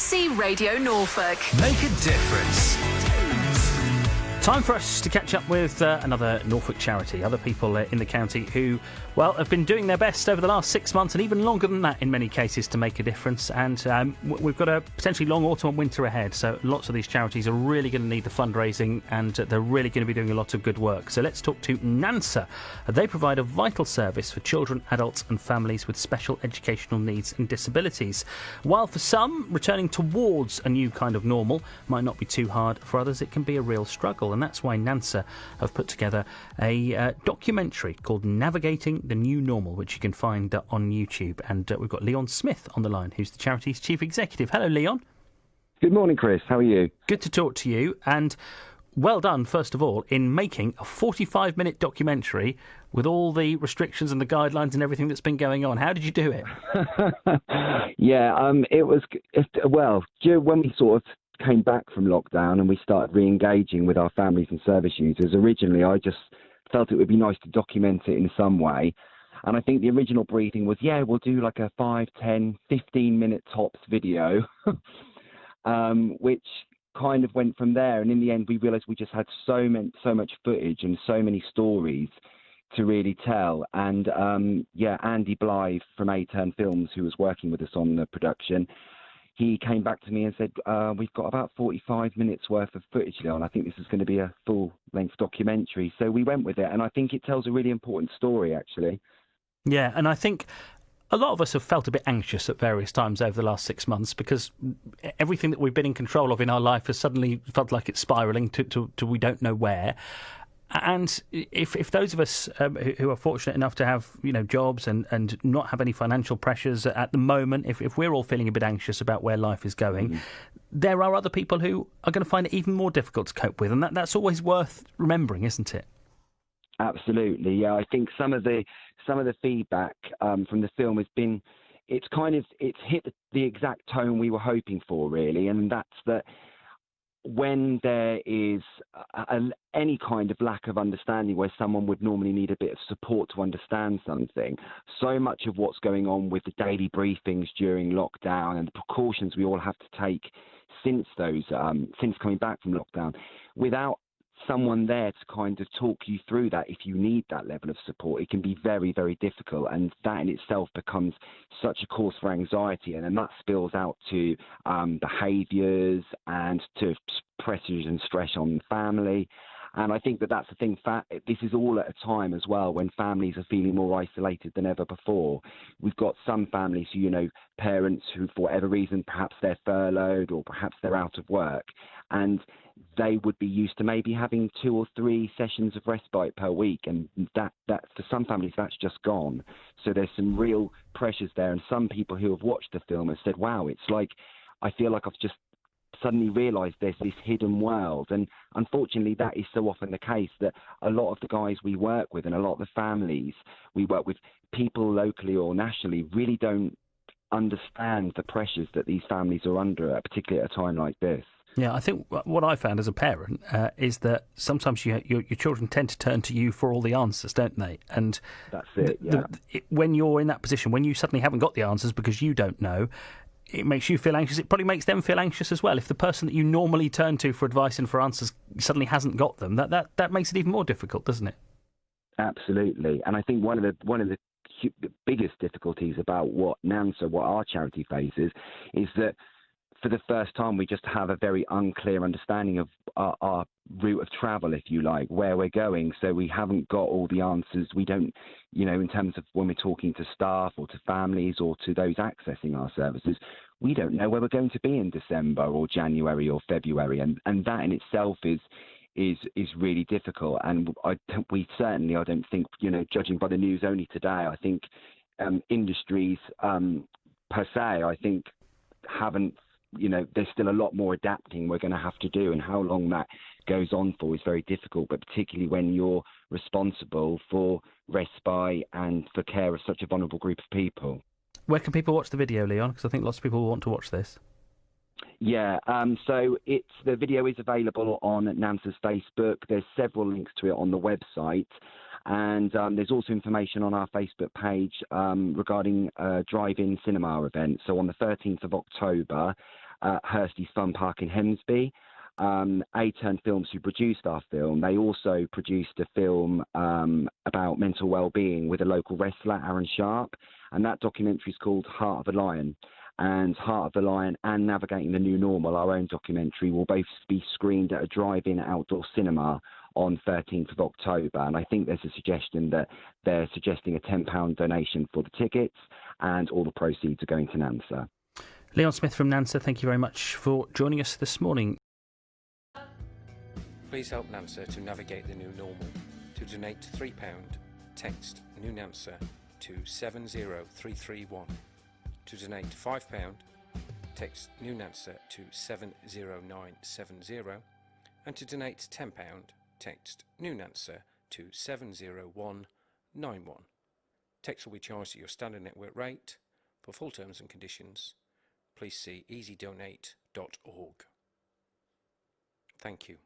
BBC Radio Norfolk. Make a difference. Time for us to catch up with another Norfolk charity, other people in the county who, well, have been doing their best over the last 6 months and even longer than that in many cases to make a difference. And we've got a potentially long autumn and winter ahead, so lots of these charities are really going to need the fundraising and they're really going to be doing a lot of good work. So let's talk to Nansa. They provide a vital service for children, adults and families with special educational needs and disabilities. While for some, returning towards a new kind of normal might not be too hard, for others it can be a real struggle. And that's why Nansa have put together a documentary called Navigating the New Normal, which you can find on YouTube. And we've got Leon Smith on the line, who's the charity's chief executive. Hello, Leon. Good morning, Chris. How are you? Good to talk to you. And well done, first of all, in making a 45-minute documentary with all the restrictions and the guidelines and everything that's been going on. How did you do it? It was, when we sort of came back from lockdown and we started re-engaging with our families and service users, originally I just felt it would be nice to document it in some way. And I think the original briefing was, we'll do like a 5, 10, 15-minute tops video, which kind of went from there. And in the end, we realised we just had so much footage and so many stories to really tell. And Andy Blythe from A-Turn Films, who was working with us on the production, he came back to me and said, we've got about 45 minutes worth of footage, Leon. I think this is going to be a full-length documentary. So we went with it, and I think it tells a really important story, actually. Yeah, and I think a lot of us have felt a bit anxious at various times over the last 6 months because everything that we've been in control of in our life has suddenly felt like it's spiralling to we don't know where. And if those of us who are fortunate enough to have jobs and not have any financial pressures at the moment, if we're all feeling a bit anxious about where life is going, there are other people who are going to find it even more difficult to cope with, and that's always worth remembering, isn't it? Absolutely, yeah. I think some of the feedback from the film has been it's hit the exact tone we were hoping for, really, and that's that. When there is any kind of lack of understanding where someone would normally need a bit of support to understand something, so much of what's going on with the daily briefings during lockdown and the precautions we all have to take since coming back from lockdown, without someone there to kind of talk you through that, if you need that level of support, it can be very, very difficult. And that in itself becomes such a cause for anxiety. And then that spills out to behaviours and to pressures and stress on family. And I think that's the thing. This is all at a time as well when families are feeling more isolated than ever before. We've got some families who, parents who, for whatever reason, perhaps they're furloughed or perhaps they're out of work, and they would be used to maybe having 2 or 3 sessions of respite per week, and that for some families that's just gone. So there's some real pressures there, and some people who have watched the film have said, "Wow, it's like I feel like I've just suddenly realised there's this hidden world." And unfortunately that is so often the case, that a lot of the guys we work with and a lot of the families we work with, people locally or nationally, really don't understand the pressures that these families are under, particularly at a time like this. Yeah, I think what I found as a parent is that sometimes your children tend to turn to you for all the answers, don't they? And that's it, when you're in that position, when you suddenly haven't got the answers because you don't know, it makes you feel anxious. It probably makes them feel anxious as well. If the person that you normally turn to for advice and for answers suddenly hasn't got them, that makes it even more difficult, doesn't it? Absolutely. And I think one of the biggest difficulties about what our charity faces, is that for the first time we just have a very unclear understanding of our route of travel, if you like, where we're going. So we haven't got all the answers. We don't, in terms of when we're talking to staff or to families or to those accessing our services, we don't know where we're going to be in December or January or February. And that in itself is really difficult. And I don't think, judging by the news only today, I think industries per se, I think haven't, there's still a lot more adapting we're going to have to do, and how long that goes on for is very difficult, but particularly when you're responsible for respite and for care of such a vulnerable group of people. Where can people watch the video, Leon? Because I think lots of people will want to watch this. Yeah, so the video is available on Nansa's Facebook. There's several links to it on the website. And there's also information on our Facebook page regarding a drive-in cinema event. So on the 13th of October, Hursty's Fun Park in Hemsby. A-Turn Films, who produced our film, they also produced a film about mental well-being with a local wrestler, Aaron Sharp, and that documentary is called Heart of a Lion. And Heart of the Lion and Navigating the New Normal, our own documentary, will both be screened at a drive-in outdoor cinema on 13th of October. And I think there's a suggestion that they're suggesting a £10 donation for the tickets, and all the proceeds are going to Nansa. Leon Smith from Nansa, thank you very much for joining us this morning. Please help Nansa to navigate the new normal. To donate £3, text New Nansa to 70331. To donate £5, text New Nansa to 70970. And to donate £10, text New Nansa to 70191. Text will be charged at your standard network rate. For full terms and conditions, please see easydonate.org. Thank you.